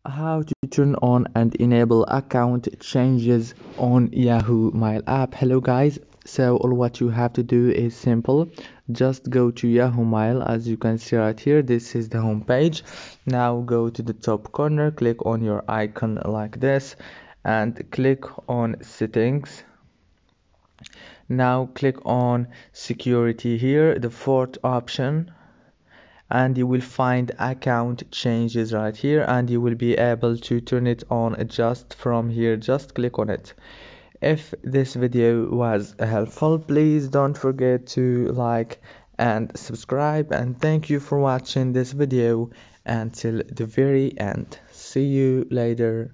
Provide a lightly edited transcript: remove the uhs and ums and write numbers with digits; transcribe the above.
How to turn on and enable account changes on Yahoo Mail app. Hello guys, so all what you have to do is simple. Just go to Yahoo Mail. As you can see right here, this is the home page. Now go to the top corner, click on your icon like this and click on settings. Now click on security here, the fourth option, and you will find account changes right here, and you will be able to turn it on just from here. Just click on it. If this video was helpful, please don't forget to like and subscribe, and thank you for watching this video until the very end. See you later.